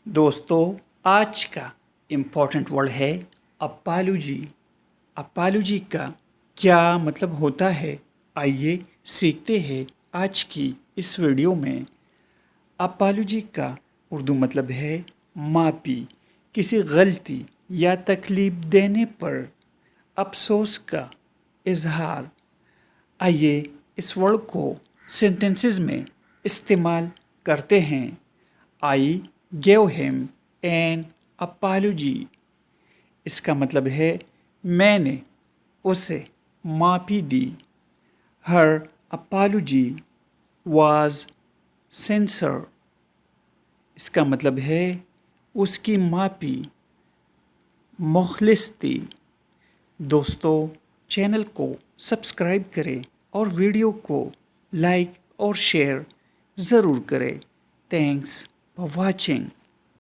دوستو آج کا امپورٹنٹ ورڈ ہے اپالوجی۔ اپالوجی کا کیا مطلب ہوتا ہے؟ آئیے سیکھتے ہیں آج کی اس ویڈیو میں۔ اپالوجی کا اردو مطلب ہے معافی، کسی غلطی یا تکلیف دینے پر افسوس کا اظہار۔ آئیے اس ورڈ کو سینٹنسز میں استعمال کرتے ہیں۔ I gave him an apology۔ اس کا مطلب ہے میں نے اسے معافی دی۔ Her apology was sincere۔ اس کا مطلب ہے اس کی معافی مخلص تھی۔ دوستو چینل کو سبسکرائب کریں اور ویڈیو کو لائک اور شیئر ضرور کریں۔ Thanks for watching.